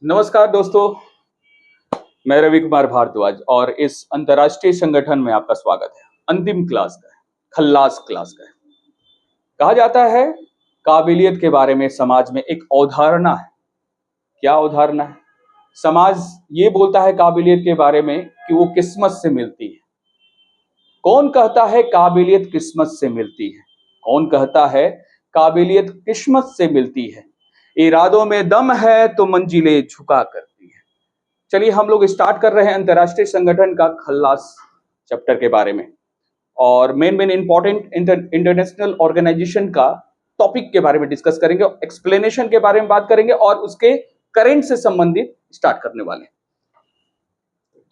नमस्कार दोस्तों, मैं रवि कुमार भारद्वाज और इस अंतर्राष्ट्रीय संगठन में आपका स्वागत है। अंतिम क्लास का है, खल्लास क्लास का है। कहा जाता है काबिलियत के बारे में समाज में एक अवधारणा है। क्या अवधारणा है? समाज ये बोलता है काबिलियत के बारे में कि वो किस्मत से मिलती है। कौन कहता है काबिलियत किस्मत से मिलती है? कौन कहता है काबिलियत किस्मत से मिलती है? इरादों में दम है तो मंजिलें झुका करती है। चलिए हम लोग स्टार्ट कर रहे हैं अंतर्राष्ट्रीय संगठन का खल्लास चैप्टर के बारे में और मेन इंपॉर्टेंट इंटरनेशनल ऑर्गेनाइजेशन का टॉपिक के बारे में डिस्कस करेंगे, एक्सप्लेनेशन के बारे में बात करेंगे और उसके करंट से संबंधित स्टार्ट करने वाले हैं।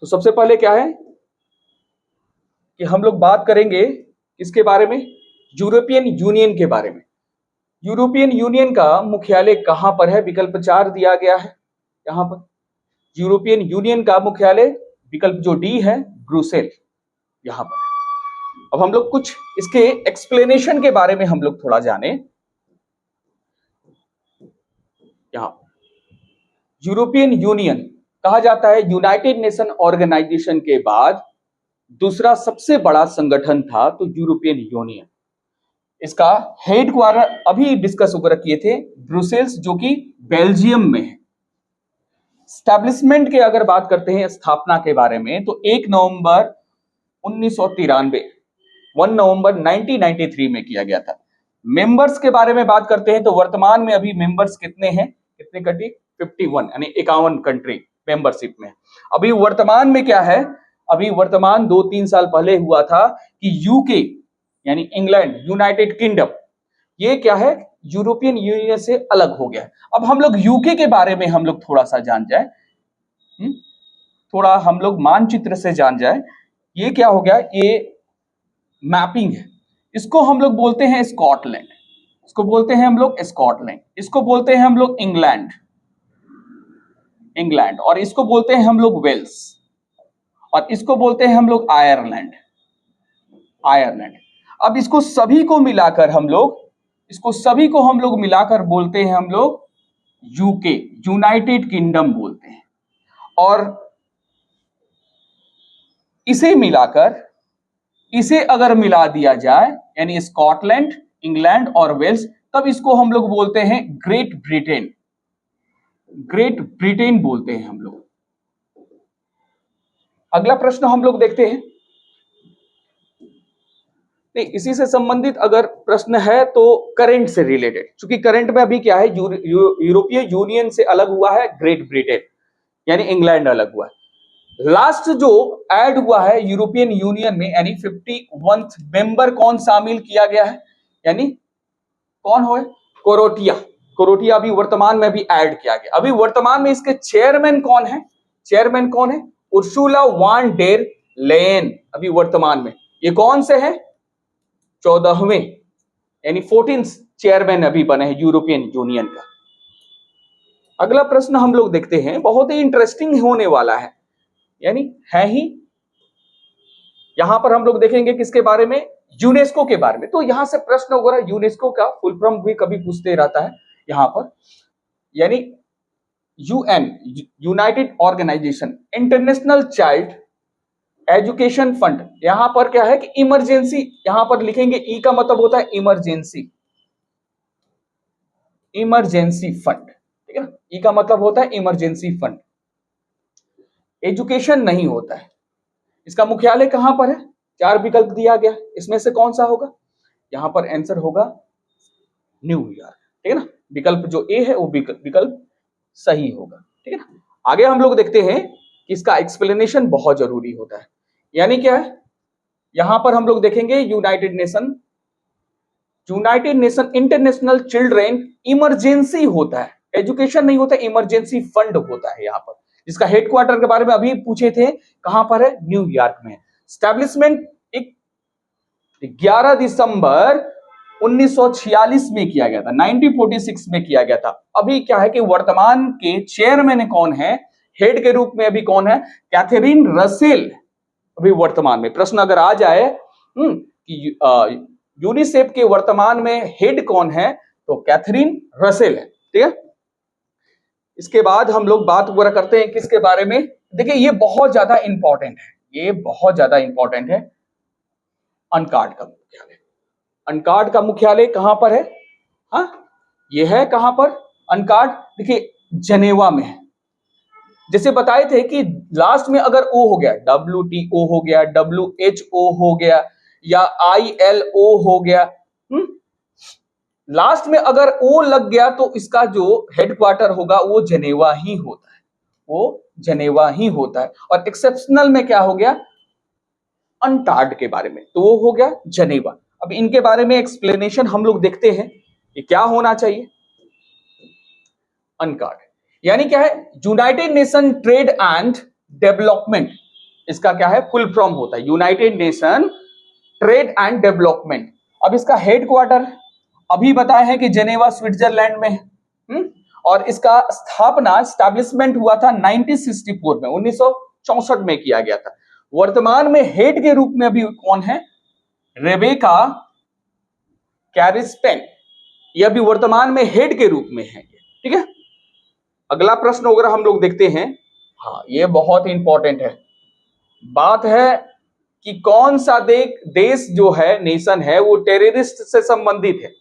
तो सबसे पहले क्या है कि हम लोग बात करेंगे इसके बारे में, यूरोपियन यूनियन के बारे में। यूरोपियन यूनियन का मुख्यालय कहां पर है? विकल्प 4 दिया गया है यहां पर। यूरोपियन यूनियन का मुख्यालय विकल्प जो डी है, ब्रुसेल, यहां पर। अब हम लोग कुछ इसके एक्सप्लेनेशन के बारे में हम लोग थोड़ा जाने। यहां यूरोपियन यूनियन कहा जाता है यूनाइटेड नेशन ऑर्गेनाइजेशन के बाद दूसरा सबसे बड़ा संगठन था, तो यूरोपियन यूनियन। इसका हेडक्वार्टर अभी डिस्कस वगैरह किए थे, ब्रुसेल्स, जो कि बेल्जियम में है। स्टैब्लिशमेंट के अगर बात करते हैं स्थापना के बारे में, तो 1 नवंबर 1993, 1 नवंबर 1993 में किया गया था। मेंबर्स के बारे में बात करते हैं तो वर्तमान में अभी मेंबर्स कितने हैं? कितने कंट्री? 51, यानी 51 कंट्री मेंबरशिप में। अभी वर्तमान में क्या है? अभी वर्तमान 2-3 साल पहले हुआ था कि यूके यानी इंग्लैंड, यूनाइटेड किंगडम, ये क्या है? यूरोपियन यूनियन से अलग हो गया है। अब हम लोग यूके के बारे में हम लोग थोड़ा सा जान जाए, थोड़ा हम लोग मानचित्र से जान जाए। ये क्या हो गया? ये मैपिंग है। इसको हम लोग बोलते हैं स्कॉटलैंड, इसको बोलते हैं हम लोग स्कॉटलैंड, इसको बोलते हैं हम लोग इंग्लैंड, इंग्लैंड, और इसको बोलते हैं हम लोग वेल्स, और इसको बोलते हैं हम लोग आयरलैंड, आयरलैंड। अब इसको सभी को मिलाकर हम लोग, इसको सभी को हम लोग मिलाकर बोलते हैं हम लोग यूके, यूनाइटेड किंगडम बोलते हैं। और इसे मिलाकर, इसे अगर मिला दिया जाए, यानी स्कॉटलैंड, इंग्लैंड और वेल्स, तब इसको हम लोग बोलते हैं ग्रेट ब्रिटेन, ग्रेट ब्रिटेन बोलते हैं हम लोग। अगला प्रश्न हम लोग देखते हैं। नहीं, इसी से संबंधित अगर प्रश्न है तो करंट से रिलेटेड, क्योंकि करंट में अभी क्या है, यूरोपीय यूनियन से अलग हुआ है ग्रेट ब्रिटेन, यानी इंग्लैंड अलग हुआ है। लास्ट जो ऐड हुआ है यूरोपियन यूनियन में, यानी 51th मेंबर कौन शामिल किया गया है? यानी कौन हो? क्रोएशिया, क्रोएशिया अभी वर्तमान में भी ऐड किया गया। अभी वर्तमान में इसके चेयरमैन कौन है? चेयरमैन कौन है? उर्सुला वान डेर लेयन, अभी वर्तमान में। ये कौन से है? 14वें, यानी 14th चेयरमैन अभी बने हैं यूरोपियन यूनियन का। अगला प्रश्न हम लोग देखते हैं, बहुत ही इंटरेस्टिंग होने वाला है, यानी है ही। यहां पर हम लोग देखेंगे किसके बारे में? यूनेस्को के बारे में। तो यहां से प्रश्न वगैरह यूनेस्को का फुल फॉर्म भी कभी पूछते रहता है यहां पर, यानी UN, United Organisation International Child Education Fund. यहां पर क्या है कि इमरजेंसी, यहां पर लिखेंगे ई का मतलब होता है इमरजेंसी, इमरजेंसी फंड, ठीक है ना? ई का मतलब होता है इमरजेंसी फंड, एजुकेशन नहीं होता है। इसका मुख्यालय कहां पर है? 4 विकल्प दिया गया, इसमें से कौन सा होगा? यहां पर आंसर होगा न्यूयॉर्क, ठीक है ना? विकल्प जो ए है वो विकल्प सही होगा, ठीक है ना? आगे हम लोग देखते हैं कि इसका एक्सप्लेनेशन बहुत जरूरी होता है, यानी क्या है? यहां पर हम लोग देखेंगे United nation, United nation international children emergency होता है, एजुकेशन नहीं होता, इमरजेंसी फंड होता है यहां पर। इसका हेडक्वार्टर के बारे में अभी पूछे थे, कहां पर है? न्यूयॉर्क में। स्टैब्लिशमेंट 11 दिसंबर 1946 में किया गया था, 1946 में किया गया था। अभी क्या है कि वर्तमान के चेयरमैन कौन है? हेड के रूप में अभी कौन है? Catherine Russell. अभी वर्तमान में प्रश्न अगर आ जाए कि यूनिसेफ के वर्तमान में हेड कौन है, तो कैथरीन रसेल है, ठीक है? इसके बाद हम लोग बात पूरा करते हैं किसके बारे में। देखिए ये बहुत ज्यादा इंपॉर्टेंट है, ये बहुत ज्यादा इंपॉर्टेंट है। अनकार्ड का मुख्यालय, अनकार्ड का मुख्यालय कहां पर है? हाँ, ये है कहां पर अनकार्ड? देखिए जनेवा में है। जैसे बताए थे कि लास्ट में अगर ओ हो गया, WTO हो गया, WHO हो गया या ILO हो गया, लास्ट में अगर ओ लग गया तो इसका जो हेडक्वार्टर होगा वो जनेवा ही होता है, वो जनेवा ही होता है। और एक्सेप्शनल में क्या हो गया? अनटार्ड के बारे में, तो वो हो गया जनेवा। अब इनके बारे में एक्सप्लेनेशन हम लोग देखते हैं कि क्या होना चाहिए। अनकार्ड यानी क्या है? United nation trade and development, इसका क्या है? फुल फॉर्म होता है United nation trade and development. अब इसका हेडक्वार्टर अभी बताया है कि जेनेवा स्विट्जरलैंड में है। और इसका स्थापना स्टैब्लिशमेंट हुआ था 1964 में, 1964 में किया गया था। वर्तमान में हेड के रूप में अभी कौन है? रेबेका कैरिस्टेन, ये अभी वर्तमान में हेड के रूप में है। ठीक है, अगला प्रश्न अगर हम लोग देखते हैं, हाँ ये बहुत इंपॉर्टेंट है। बात है कि कौन सा देश जो है, नेशन है, वो टेररिस्ट से संबंधित है,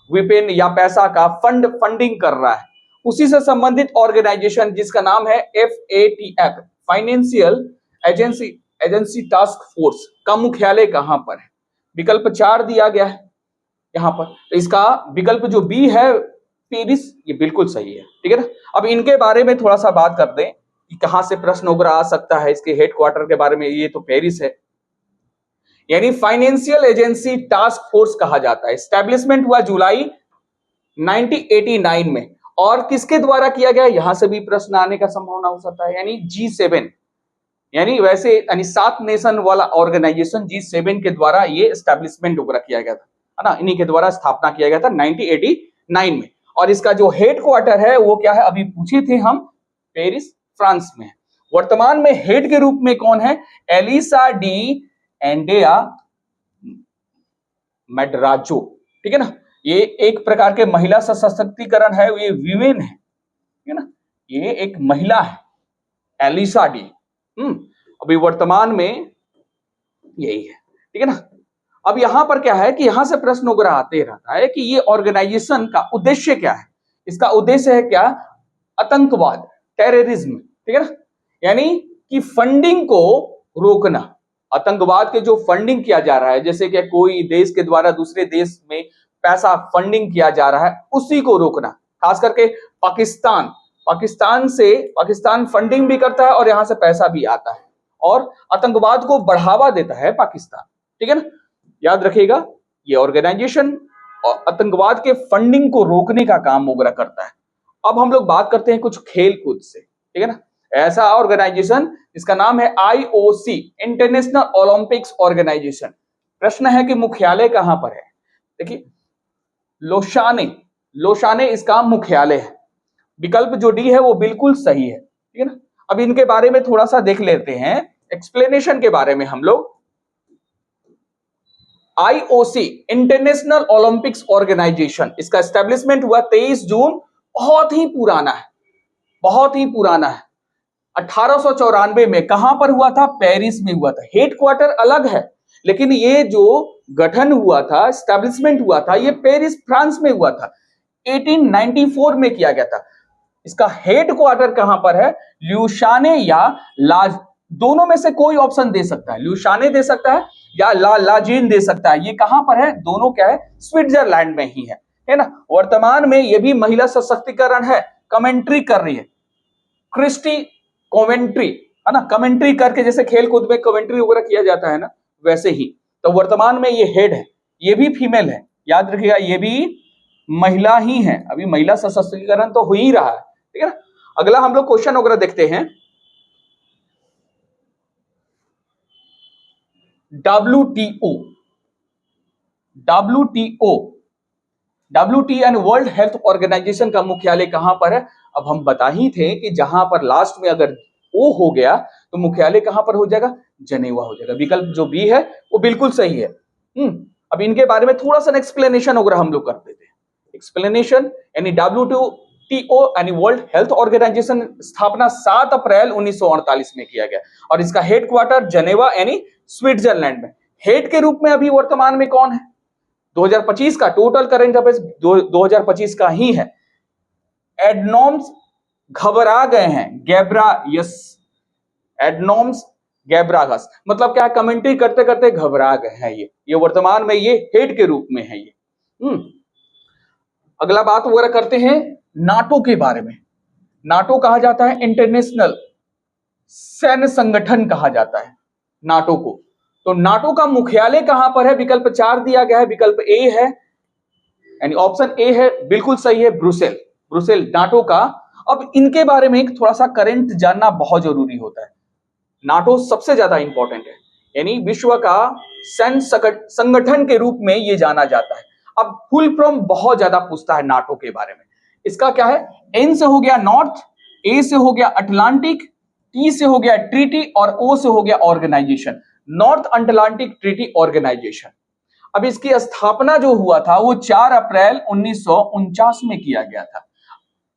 विपिन या पैसा का फंडिंग कर रहा है, उसी से संबंधित ऑर्गेनाइजेशन जिसका नाम है FATF, financial agency task force का मुख्यालय कहां पर है? विकल्प 4 दिया गया है यहां पर, तो इसका विकल्प जो बी है पेरिस, ये बिल्कुल सही है। ठीक है ना। अब इनके बारे में थोड़ा सा बात कर दें कि कहां से प्रश्न वगैरह आ सकता है इसके हेडक्वार्टर के बारे में। ये तो पेरिस है, यानी फाइनेंशियल एजेंसी टास्क फोर्स कहा जाता है। एस्टैब्लिशमेंट हुआ जुलाई 1989 में, और किसके द्वारा किया गया? यहां से भी प्रश्न आने का संभावना हो सकता है, यानी G7, यानी वैसे यानी 7 नेशन वाला ऑर्गेनाइजेशन G7 के द्वारा ये एस्टैब्लिशमेंट वगैरह किया गया था, है ना, इन्हीं के द्वारा स्थापना किया गया था 1989 में। और इसका जो हेडक्वार्टर है वो क्या है? अभी पूछे थे हम, पेरिस फ्रांस में है। वर्तमान में हेड के रूप में कौन है? Elisa de Andeya Medrajo. ठीक है ना, ये एक प्रकार के महिला सशक्तिकरण है, ये वीमेन है, ठीक है ना, ये एक महिला है एलिसा डी। अभी वर्तमान में यही है। ठीक है ना। अब यहां पर क्या है कि यहां से प्रश्न वगैरह आते रहता है कि ये ऑर्गेनाइजेशन का उद्देश्य क्या है? इसका उद्देश्य है क्या? आतंकवाद, टेररिज्म। ठीक है ना, यानी कि फंडिंग को रोकना। आतंकवाद के जो फंडिंग किया जा रहा है, जैसे कि कोई देश के द्वारा दूसरे देश में पैसा फंडिंग किया जा रहा है, उसी को रोकना। खास करके पाकिस्तान फंडिंग भी करता है और यहां से पैसा भी आता है और आतंकवाद को बढ़ावा देता है पाकिस्तान। ठीक है ना, याद रखिएगा, ये ऑर्गेनाइजेशन आतंकवाद के फंडिंग को रोकने का काम वगैरह करता है। अब हम लोग बात करते हैं कुछ खेल कूद से। ठीक है ना, ऐसा ऑर्गेनाइजेशन जिसका नाम है IOC, इंटरनेशनल ओलंपिक्स ऑर्गेनाइजेशन। प्रश्न है कि मुख्यालय कहां पर है? देखिए लोशाने इसका मुख्यालय है। विकल्प जो डी है वो बिल्कुल सही है। ठीक है ना। अब इनके बारे में थोड़ा सा देख लेते हैं, एक्सप्लेनेशन के बारे में हम लोग। IOC इंटरनेशनल ओलंपिक्स ऑर्गेनाइजेशन, इसका एस्टेब्लिशमेंट हुआ 23 जून, बहुत ही पुराना है, बहुत ही पुराना है। 1894 में कहां पर हुआ था? पेरिस में हुआ था। हेडक्वार्टर अलग है, लेकिन ये जो गठन हुआ था, एस्टेब्लिशमेंट हुआ था, ये पेरिस फ्रांस में हुआ था। 1894 में किया गया था। इसका हेडक्वार्टर कहां पर है? ल्यूशाने या लाज, दोनों में से कोई ऑप्शन दे सकता है। ल्यूशाने दे सकता है या लाजीन दे सकता है। ये कहां पर है? दोनों क्या है? स्विट्जरलैंड में ही है ना। वर्तमान में ये भी महिला सशक्तिकरण है, कमेंट्री कर रही है क्रिस्टी कमेंट्री, है ना, कमेंट्री करके, जैसे खेल कूद में कमेंट्री वगैरह किया जाता है ना, वैसे ही। तो वर्तमान में ये हेड है, ये भी फीमेल है, याद रखिएगा, ये भी महिला ही है। अभी महिला सशक्तिकरण तो हो ही रहा है। ठीक है ना। अगला हम लोग क्वेश्चन वगैरह देखते हैं। WTO and World Health Organisation का मुख्यालय कहां पर है? अब हम बता ही थे कि जहां पर लास्ट में अगर ओ हो गया तो मुख्यालय कहां पर हो जाएगा? जनेवा हो जाएगा। विकल्प जो बी है वो बिल्कुल सही है। अब इनके बारे में थोड़ा सा एक्सप्लेनेशन वगैरह हम लोग कर देते हैं। एक्सप्लेनेशन यानी WTO WTO यानी वर्ल्ड हेल्थ ऑर्गेनाइजेशन स्थापना 7 अप्रैल 1948 में किया गया और इसका हेडक्वार्टर जेनेवा यानी स्विट्जरलैंड में। हेड के रूप में अभी वर्तमान में कौन है? 2025 का टोटल करंट अफेयर्स 2025 का ही है। एडनॉम्स घबरा गए हैं, गैब्रायस, एडनॉम्स गैब्रागस, मतलब क्या है, कमेंट्री करते करते घबरा गए हैं। ये वर्तमान में ये हेड के रूप में है ये। अगला बात वगैरह करते हैं नाटो के बारे में। नाटो कहा जाता है इंटरनेशनल सैन्य संगठन कहा जाता है नाटो को। तो नाटो का मुख्यालय कहां पर है? विकल्प 4 दिया गया है, विकल्प ए है, यानी ऑप्शन ए है, बिल्कुल सही है, ब्रुसेल, ब्रुसेल नाटो का। अब इनके बारे में थोड़ा सा करंट जानना बहुत जरूरी होता है। नाटो सबसे ज्यादा इंपॉर्टेंट है, यानी विश्व का सैन्य संगठन के रूप में ये जाना जाता है। अब फुल फॉर्म बहुत ज्यादा पूछता है नाटो के बारे में। इसका क्या है? एन से हो गया नॉर्थ, ए से हो गया अटलांटिक, टी से हो गया ट्रीटी और ओ से हो गया organisation, North Atlantic Treaty Organisation. अब इसकी स्थापना जो हुआ था वो 4 अप्रैल 1949 में किया गया था।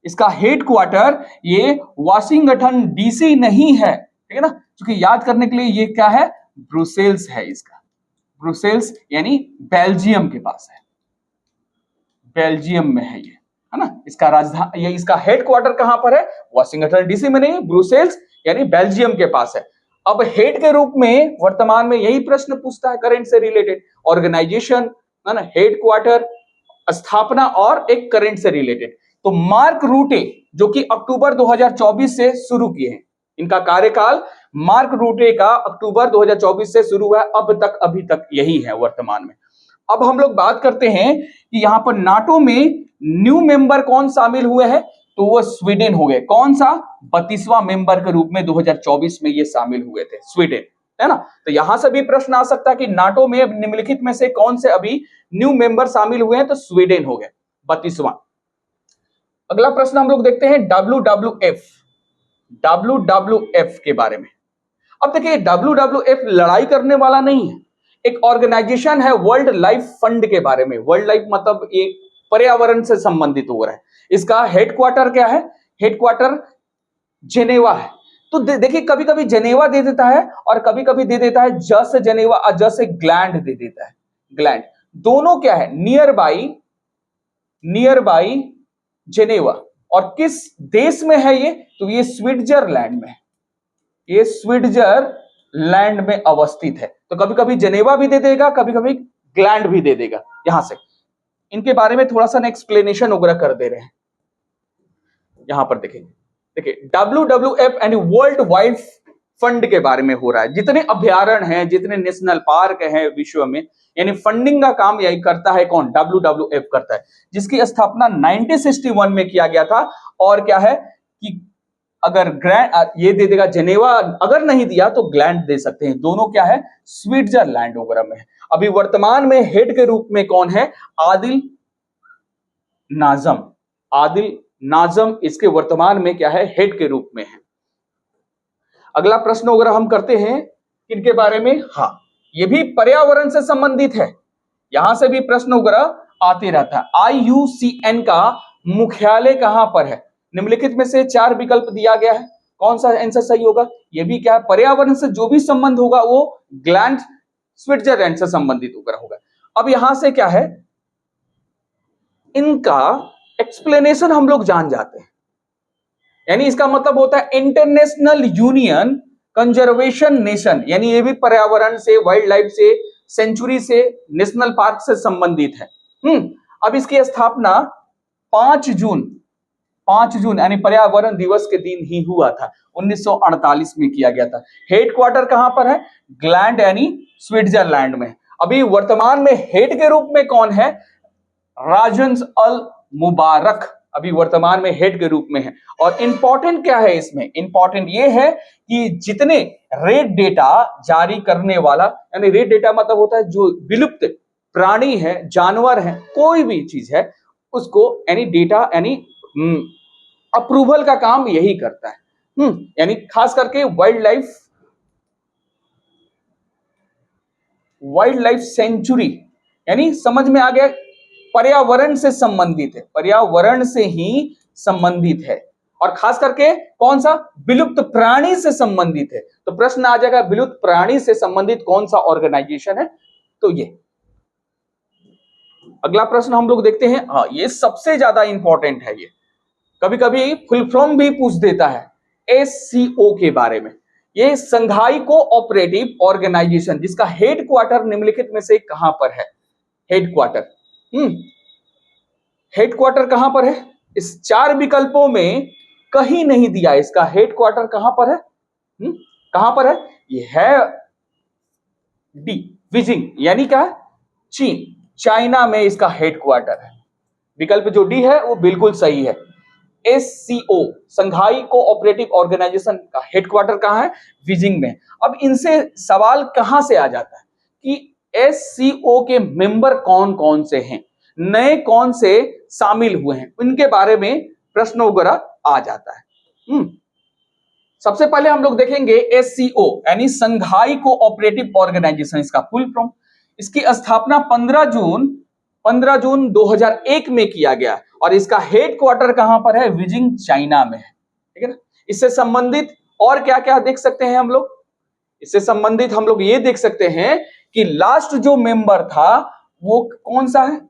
इसका हेडक्वार्टर ये वाशिंगटन डीसी नहीं है, ठीक है ना, क्योंकि याद करने के लिए ये क्या है? ब्रुसेल्स है इसका, ब्रुसेल्स यानी बेल्जियम के पास है, बेल्जियम में है ये, है ना। इसका राजधानी, ये इसका हेडक्वार्टर कहां पर है? वाशिंगटन डीसी में नहीं, ब्रुसेल्स यानी बेल्जियम के पास है। अब हेड के रूप में वर्तमान में यही प्रश्न पूछता है करंट से रिलेटेड, ऑर्गेनाइजेशन, है ना, हेडक्वार्टर, स्थापना और एक करंट से रिलेटेड। तो मार्क रूटे जो कि अक्टूबर 2024 से शुरू किए हैं, इनका कार्यकाल मार्क रूटे का अक्टूबर 2024 से शुरू हुआ है, अब तक अभी तक यही है वर्तमान में। अब हम लोग बात करते हैं कि यहां पर नाटो में न्यू मेंबर कौन शामिल हुए हैं, तो वो स्वीडन हो गए। कौन सा? 32वां मेंबर के रूप में 2024 में ये शामिल हुए थे, स्वीडन, है ना। तो यहां से भी प्रश्न आ सकता है कि नाटो में निम्नलिखित में से कौन से अभी न्यू मेंबर शामिल हुए हैं, तो स्वीडन हो गए 32वां। अगला प्रश्न हम लोग देखते हैं WWF, WWF के बारे में। अब देखिए WWF लड़ाई करने वाला नहीं है, एक ऑर्गेनाइजेशन है वर्ल्ड लाइफ फंड के बारे में। वर्ल्ड लाइफ मतलब ये पर्यावरण से संबंधित हो रहा है। इसका हेडक्वार्टर क्या है? हेडक्वार्टर जेनेवा है। तो देखिए कभी कभी जेनेवा दे देता है और कभी कभी दे देता है जस्ट जेनेवा और जस्ट ग्लैंड दे देता है, ग्लैंड दोनों क्या है? Near by, near by Geneva. और किस देश में है ये? तो ये स्विट्जरलैंड में, ये स्विट्जरलैंड में अवस्थित है। तो कभी कभी जेनेवा भी दे देगा, कभी कभी ग्लैंड भी दे देगा। यहां से इनके बारे में थोड़ा सा ना एक्सप्लेनेशन वगैरह कर दे रहे हैं। यहां पर देखिए WWF यानी वर्ल्ड वाइल्ड फंड के बारे में हो रहा है। जितने अभयारण्य हैं, जितने नेशनल पार्क हैं विश्व में, यानी फंडिंग का काम यही करता है कौन? WWF करता है, जिसकी स्थापना 1961 में किया गया था। और क्या है कि अगर ग्लैंड ये दे देगा जेनेवा, अगर नहीं दिया तो ग्लैंड दे सकते हैं। दोनों क्या है? स्विट्जरलैंड वगैरह में है। अभी वर्तमान में हेड के रूप में कौन है? आदिल नाजम, आदिल नाजम इसके वर्तमान में क्या है? हेड के रूप में है। अगला प्रश्न वगैरह हम करते हैं इनके बारे में। हाँ, ये भी पर्यावरण से संबंधित है, यहां से भी प्रश्न वगैरह आते रहता है। IUCN का मुख्यालय कहां पर है? निम्नलिखित में से 4 विकल्प दिया गया है, कौन सा आंसर सही होगा? ये भी क्या है? पर्यावरण से जो भी संबंध होगा वो ग्लैंड, स्विट्जरलैंड से संबंधित होगा। अब यहां से क्या है, इनका एक्सप्लेनेशन हम लोग जान जाते हैं। यानी इसका मतलब होता है इंटरनेशनल यूनियन कंजर्वेशन नेशन, यानी ये भी पर्यावरण से, वाइल्ड लाइफ से, सेंचुरी से, नेशनल पार्क से संबंधित है। अब इसकी स्थापना 5 जून यानी पर्यावरण दिवस के दिन ही हुआ था, 1948 में किया गया था। हेडक्वार्टर कहां पर है? ग्लैंड यानी स्विट्जरलैंड में। अभी वर्तमान में हेड के रूप में कौन है? राजंस अल मुबारक अभी वर्तमान में हेड के रूप में है। और इंपॉर्टेंट क्या है इसमें? इंपॉर्टेंट ये है कि जितने रेड डेटा जारी करने वाला, यानी रेड डेटा मतलब होता है जो विलुप्त प्राणी है, जानवर है, कोई भी चीज है, उसको यानी डेटा यानी अप्रूवल का काम यही करता है। यानी खास करके वाइल्ड लाइफ सेंचुरी, यानी समझ में आ गया, पर्यावरण से संबंधित है, पर्यावरण से ही संबंधित है, और खास करके कौन सा, विलुप्त प्राणी से संबंधित है। तो प्रश्न आ जाएगा विलुप्त प्राणी से संबंधित कौन सा ऑर्गेनाइजेशन है, तो ये। अगला प्रश्न हम लोग देखते हैं, हाँ ये सबसे ज्यादा इंपॉर्टेंट है, ये कभी कभी फुल फॉर्म भी पूछ देता है, एससीओ के बारे में। ये संघाई कोऑपरेटिव ऑर्गेनाइजेशन, जिसका हेड क्वार्टर निम्नलिखित में से कहां पर है, हेड क्वार्टर, हेड क्वार्टर कहां पर है, इस चार विकल्पों में कहीं नहीं दिया इसका हेड क्वार्टर कहां पर है, कहां पर है, ये है डी, बीजिंग, यानी क्या है, चीन, चाइना में इसका हेड क्वार्टर है। विकल्प जो डी है वो बिल्कुल सही है। एससीओ, संघाई कोऑपरेटिव ऑर्गेनाइजेशन का हेडक्वार्टर कहां है, बीजिंग में। अब इनसे सवाल कहां से आ जाता है कि एससीओ के मेंबर कौन कौन से हैं, नए कौन से शामिल हुए हैं, उनके बारे में प्रश्न वगैरह आ जाता है। सबसे पहले हम लोग देखेंगे एससीओ यानी संघाई कोऑपरेटिव ऑर्गेनाइजेशन, इसका फुल फॉर्म। इसकी स्थापना 15 जून 2001 में किया गया, और इसका हेड क्वार्टर कहां पर है, बीजिंग, चाइना में है, ठीक है ना। इससे संबंधित और क्या क्या देख सकते हैं हम लोग, इससे संबंधित हम लोग ये देख सकते हैं कि लास्ट जो मेंबर था वो कौन सा है,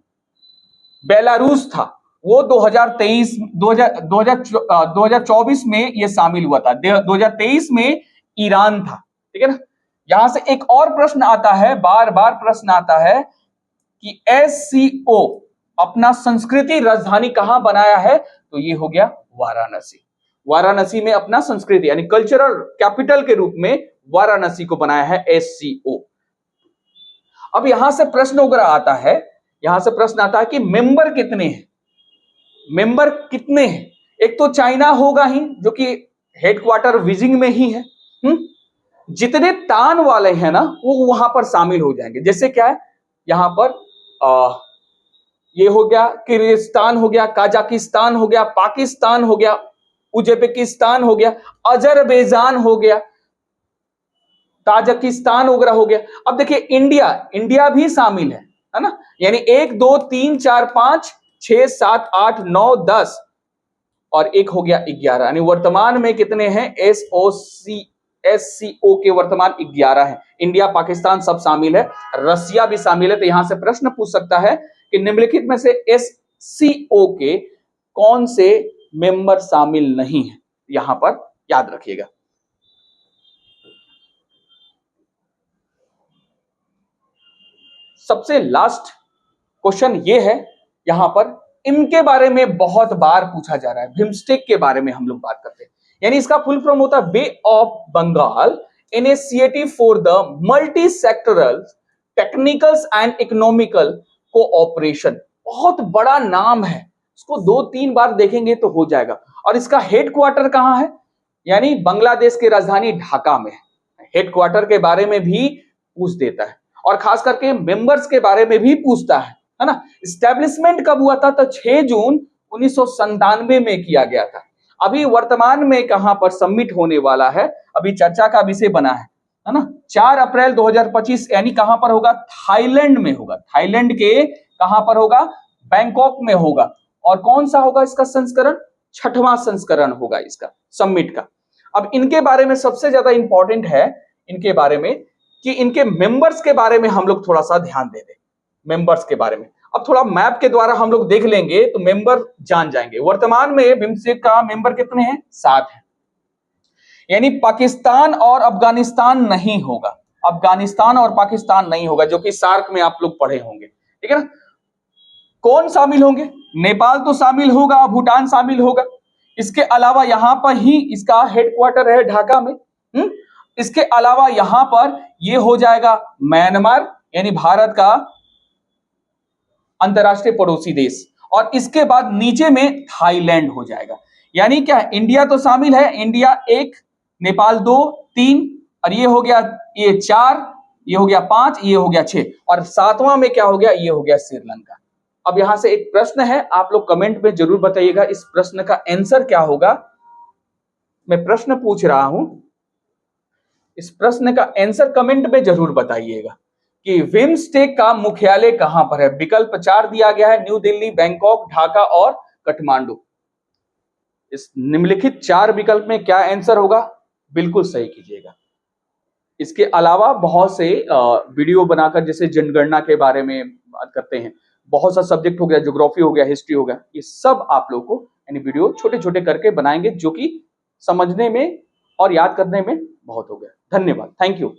बेलारूस था, वो 2024 में ये शामिल हुआ था, 2023 में ईरान था, ठीक है ना। यहां से एक और प्रश्न आता है, बार बार प्रश्न आता है कि एससीओ अपना संस्कृति राजधानी कहां बनाया है, तो ये हो गया वाराणसी। वाराणसी में अपना संस्कृति यानी कल्चरल कैपिटल के रूप में वाराणसी को बनाया है एससीओ। अब यहां से प्रश्न वगैरह आता है, यहां से प्रश्न आता है कि मेंबर कितने हैं, मेंबर कितने हैं। एक तो चाइना होगा ही, जो कि हेडक्वार्टर बीजिंग में ही है। जितने तान वाले हैं ना वो वहां पर शामिल हो जाएंगे। जैसे क्या है, यहां पर ये हो गया किर्गिस्तान हो गया, काजाकिस्तान हो गया, पाकिस्तान हो गया, उज्बेकिस्तान हो गया, अजरबैजान हो गया, ताजिकिस्तान वगैरह हो गया। अब देखिए इंडिया भी शामिल है ना। यानी 1 2 3 4 5 6 7 8 9 10 और एक हो गया 11, यानी वर्तमान में कितने हैं, एससीओ के वर्तमान 11 है। इंडिया पाकिस्तान सब शामिल है, रसिया भी शामिल है। तो यहां से प्रश्न पूछ सकता है कि निम्नलिखित में से एससीओ के कौन से मेंबर शामिल नहीं है, यहां पर याद रखिएगा। सबसे लास्ट क्वेश्चन ये है, यहां पर इनके बारे में बहुत बार पूछा जा रहा है, बिम्स्टेक के बारे में हम लोग बात करते हैं। यानी इसका फुल फॉर्म होता है bay of Bengal initiative for the multi sectoral technicals and economical cooperation. बहुत बड़ा नाम है, इसको 2-3 बार देखेंगे तो हो जाएगा। और इसका हेडक्वार्टर कहां है, यानी बांग्लादेश की राजधानी ढाका में है। हेडक्वार्टर के बारे में भी पूछ देता है, और खास करके मेंबर्स के बारे में भी पूछता है ना। एस्टेब्लिशमेंट कब हुआ था, तो 6 जून 1997 में किया गया था। अभी वर्तमान में कहां पर सबमिट होने वाला है, अभी चर्चा का विषय बना है ना। 4 अप्रैल 2025 यानी कहां पर होगा, थाईलैंड में होगा। थाईलैंड के कहां पर होगा, बैंकॉक में होगा। और कौन सा होगा इसका संस्करण, 6वां संस्करण होगा इसका सबमिट का। अब इनके बारे में सबसे ज्यादा इंपॉर्टेंट है इनके बारे में कि इनके मेंबर्स के बारे में हम लोग थोड़ा सा ध्यान दे दें। मेंबर्स के बारे में अब थोड़ा मैप के द्वारा हम लोग देख लेंगे तो मेंबर जान जाएंगे। वर्तमान में बिम्स्टेक का मेंबर कितने हैं, 7 हैं। यानी पाकिस्तान और अफगानिस्तान नहीं होगा, अफगानिस्तान और पाकिस्तान नहीं होगा, जो कि सार्क में आप लोग पढ़े होंगे, ठीक है ना। कौन शामिल होंगे, नेपाल तो शामिल होगा, भूटान शामिल होगा। इसके अलावा यहां पर ही इसका हेडक्वार्टर है ढाका में। इसके अलावा यहां पर ये हो जाएगा म्यांमार, यानी भारत का अंतरराष्ट्रीय पड़ोसी देश। और इसके बाद नीचे में थाईलैंड हो जाएगा। यानी क्या, इंडिया तो शामिल है, इंडिया 1, नेपाल 2, 3 और ये हो गया ये 4, ये हो गया 5, ये हो गया 6 और 7वां में क्या हो गया, ये हो गया श्रीलंका। अब यहां से एक प्रश्न है, आप लोग कमेंट में जरूर बताइएगा इस प्रश्न का आंसर क्या होगा। मैं प्रश्न पूछ रहा हूं, इस प्रश्न का आंसर कमेंट में जरूर बताइएगा कि बिम्स्टेक का मुख्यालय कहां पर है। विकल्प 4 दिया गया है, न्यू दिल्ली, बैंकॉक, ढाका और काठमांडू। इस निम्नलिखित 4 विकल्प में क्या आंसर होगा, बिल्कुल सही कीजिएगा। इसके अलावा बहुत से वीडियो बनाकर जैसे जनगणना के बारे में बात करते हैं, बहुत सा सब्जेक्ट हो गया, ज्योग्राफी हो गया, हिस्ट्री हो गया, ये सब आप लोग को यानी वीडियो छोटे छोटे करके बनाएंगे जो कि समझने में और याद करने में बहुत हो गया। धन्यवाद, थैंक यू।